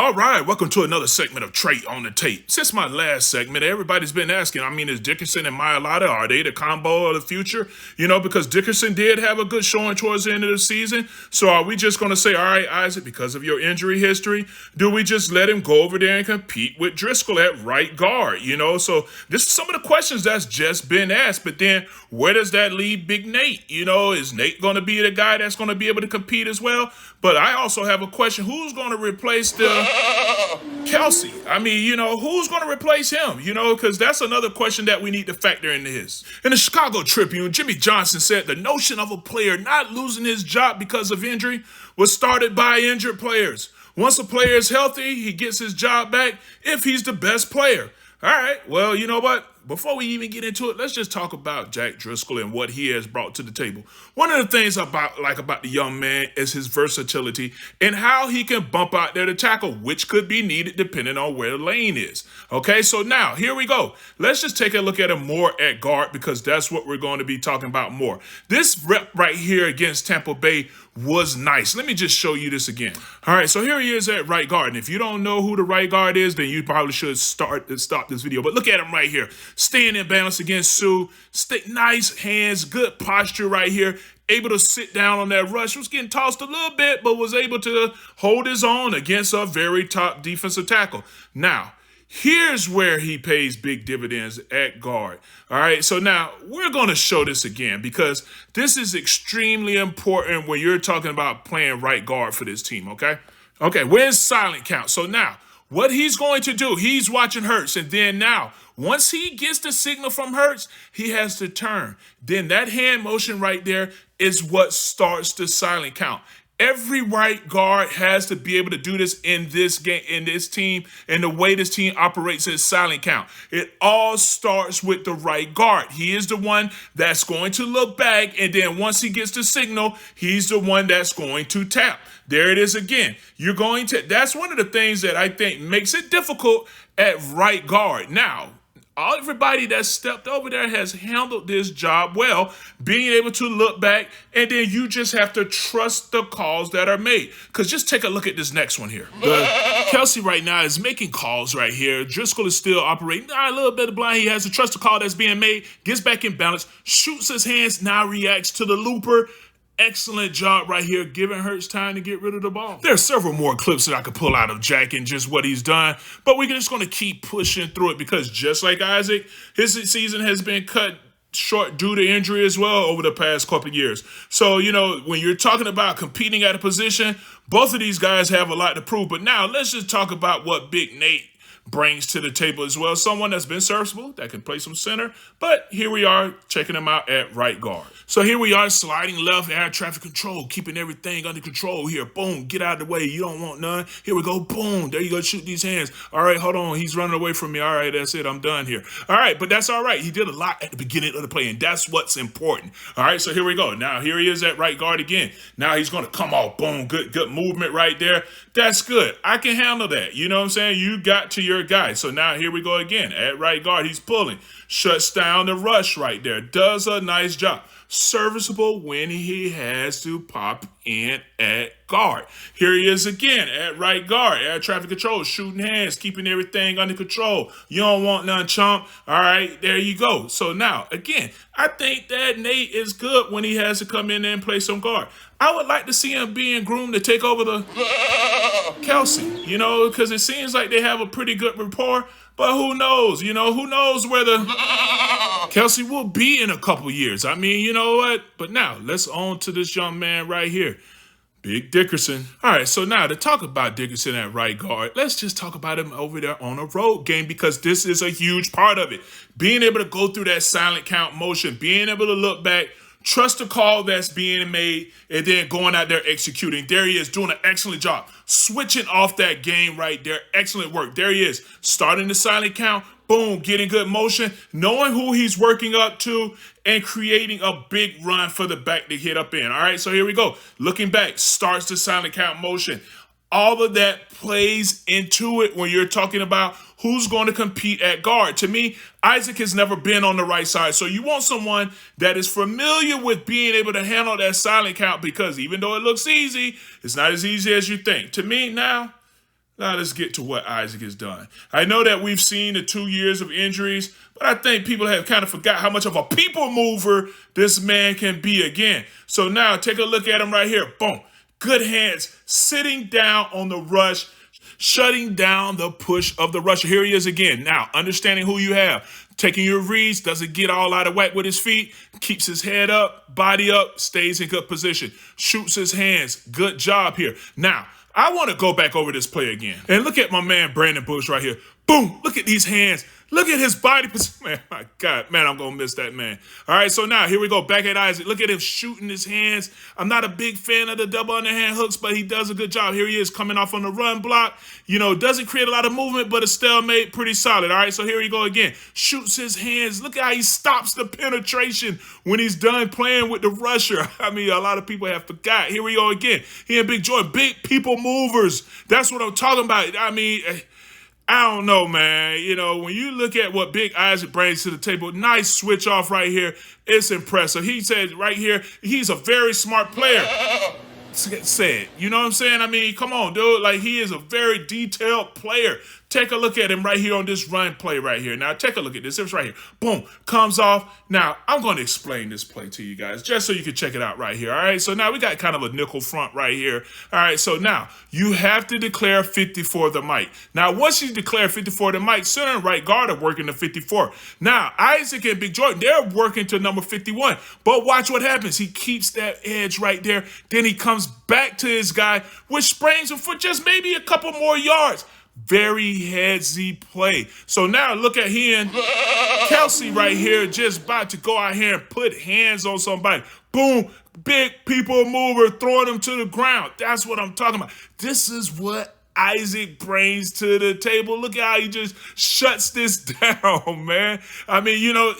All right, welcome to another segment of Trait on the Tape. Since my last segment, everybody's been asking, is Dickerson and Mailata, are they the combo of the future? Because Dickerson did have a good showing towards the end of the season. So are we just going to say, all right, Isaac, because of your injury history, do we just let him go over there and compete with Driscoll at right guard? So this is some of the questions that's just been asked. But then where does that leave Big Nate? Is Nate going to be the guy that's going to be able to compete as well? But I also have a question. Who's going to replace the Kelsey? Who's going to replace him? Because that's another question that we need to factor into his. In the Chicago Tribune, Jimmy Johnson said the notion of a player not losing his job because of injury was started by injured players. Once a player is healthy, he gets his job back if he's the best player. All right, well, you know what? Before we even get into it, let's just talk about Jack Driscoll and what he has brought to the table. One of the things I like about the young man is his versatility and how he can bump out there to tackle, which could be needed depending on where the lane is. Okay, so now, here we go. Let's just take a look at him more at guard because that's what we're going to be talking about more. This rep right here against Tampa Bay was nice. Let me just show you this again. All right, so here he is at right guard. And if you don't know who the right guard is, then you probably should stop this video. But look at him right here. Staying in balance against Sue. Nice hands, good posture right here. Able to sit down on that rush. Was getting tossed a little bit, but was able to hold his own against a very top defensive tackle. Now, here's where he pays big dividends at guard. All right, so now we're going to show this again because this is extremely important when you're talking about playing right guard for this team, okay? Okay, where's silent count? So now, what he's going to do, he's watching Hurts, and then now, once he gets the signal from Hurts, he has to turn. Then that hand motion right there is what starts the silent count. Every right guard has to be able to do this in this game, in this team, and the way this team operates is silent count. It all starts with the right guard. He is the one that's going to look back, and then once he gets the signal, he's the one that's going to tap. There it is again. That's one of the things that I think makes it difficult at right guard. Now, everybody that stepped over there has handled this job well, being able to look back, and then you just have to trust the calls that are made. Because just take a look at this next one here. Kelsey right now is making calls right here. Driscoll is still operating a little bit of blind. He has to trust the call that's being made, gets back in balance, shoots his hands, now reacts to the looper. Excellent job right here, giving Hurts time to get rid of the ball. There are several more clips that I could pull out of Jack and just what he's done, but we're just going to keep pushing through it because just like Isaac, his season has been cut short due to injury as well over the past couple of years. So, when you're talking about competing at a position, both of these guys have a lot to prove. But now let's just talk about what Big Nate brings to the table as well. Someone that's been serviceable, that can play some center. But here we are checking him out at right guard. So here we are sliding left, air traffic control, keeping everything under control here. Boom, get out of the way. You don't want none. Here we go. Boom. There you go. Shoot these hands. All right, hold on. He's running away from me. All right, that's it. I'm done here. All right, but that's all right. He did a lot at the beginning of the play, and that's what's important. All right, so here we go. Now here he is at right guard again. Now he's going to come off. Boom. Good movement right there. That's good. I can handle that. You know what I'm saying? You got to your guy. So now here we go again. At right guard, he's pulling. Shuts down the rush right there. Does a nice job. Serviceable when he has to pop in at guard. Here he is again at right guard. Air traffic control, shooting hands, keeping everything under control. You don't want none, chump. All right, there you go. So now, again, I think that Nate is good when he has to come in there and play some guard. I would like to see him being groomed to take over the Kelsey, because it seems like they have a pretty good rapport. But who knows? Who knows where the Kelsey will be in a couple years. You know what? But now, let's on to this young man right here. Big Dickerson. All right, so now to talk about Dickerson at right guard, let's just talk about him over there on a road game because this is a huge part of it. Being able to go through that silent count motion, being able to look back, trust the call that's being made, and then going out there executing. There he is, doing an excellent job. Switching off that game right there. Excellent work. There he is, starting the silent count. Boom, getting good motion, knowing who he's working up to, and creating a big run for the back to hit up in. All right, so here we go. Looking back, starts the silent count motion. All of that plays into it when you're talking about who's going to compete at guard. To me, Isaac has never been on the right side. So you want someone that is familiar with being able to handle that silent count because even though it looks easy, it's not as easy as you think. To me now, Now let's get to what Isaac has done. I know that we've seen the 2 years of injuries, but I think people have kind of forgot how much of a people mover this man can be again. So now take a look at him right here. Boom. Good hands, sitting down on the rush, shutting down the push of the rusher. Here he is again. Now, understanding who you have. Taking your reads, doesn't get all out of whack with his feet, keeps his head up, body up, stays in good position, shoots his hands. Good job here. Now, I want to go back over this play again. And look at my man, Brandon Bush, right here. Boom, look at these hands. Look at his body position. Man, my God, man, I'm going to miss that man. All right, so now here we go, back at Isaac. Look at him shooting his hands. I'm not a big fan of the double underhand hooks, but he does a good job. Here he is coming off on the run block. You know, doesn't create a lot of movement, but a stalemate, pretty solid. All right, so here we go again. Shoots his hands. Look at how he stops the penetration when he's done playing with the rusher. I mean, a lot of people have forgot. Here we go again. He and Big Jordan, big people movers. That's what I'm talking about. I mean, I don't know, man. You know, when you look at what Big Isaac brings to the table, nice switch off right here. It's impressive. He said right here, he's a very smart player. Said, you know what I'm saying? I mean, come on, dude. Like, he is a very detailed player. Take a look at him right here on this run play right here. Now, take a look at this. It's right here. Boom. Comes off. Now, I'm going to explain this play to you guys just so you can check it out right here. All right? So now we got kind of a nickel front right here. All right? So now you have to declare 54 the mic. Now, once you declare 54 the mic, center and right guard are working to 54. Now, Isaac and Big Jordan, they're working to number 51. But watch what happens. He keeps that edge right there. Then he comes back to his guy, which springs him for just maybe a couple more yards. Very headsy play. So now look at him. Kelsey right here just about to go out here and put hands on somebody. Boom. Big people mover, throwing them to the ground. That's what I'm talking about. This is what Isaac brings to the table. Look at how he just shuts this down, man. I mean, you know,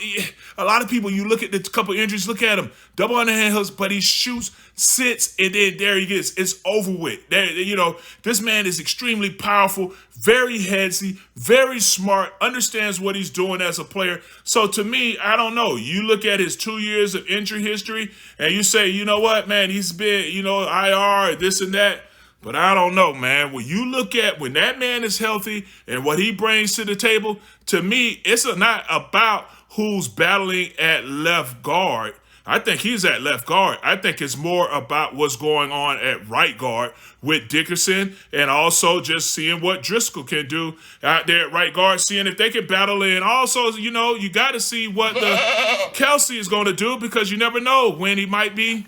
a lot of people, you look at the couple injuries, look at him. Double underhand hooks, but he shoots, sits, and then there he is. It's over with. There, you know, this man is extremely powerful, very headsy, very smart, understands what he's doing as a player. So to me, I don't know. You look at his 2 years of injury history, and you say, you know what, man, he's been, you know, IR, this and that. But I don't know, man. When you look at when that man is healthy and what he brings to the table, to me, it's not about who's battling at left guard. I think he's at left guard. I think it's more about what's going on at right guard with Dickerson and also just seeing what Driscoll can do out there at right guard, seeing if they can battle in. Also, you know, you got to see what the Kelsey is going to do because you never know when he might be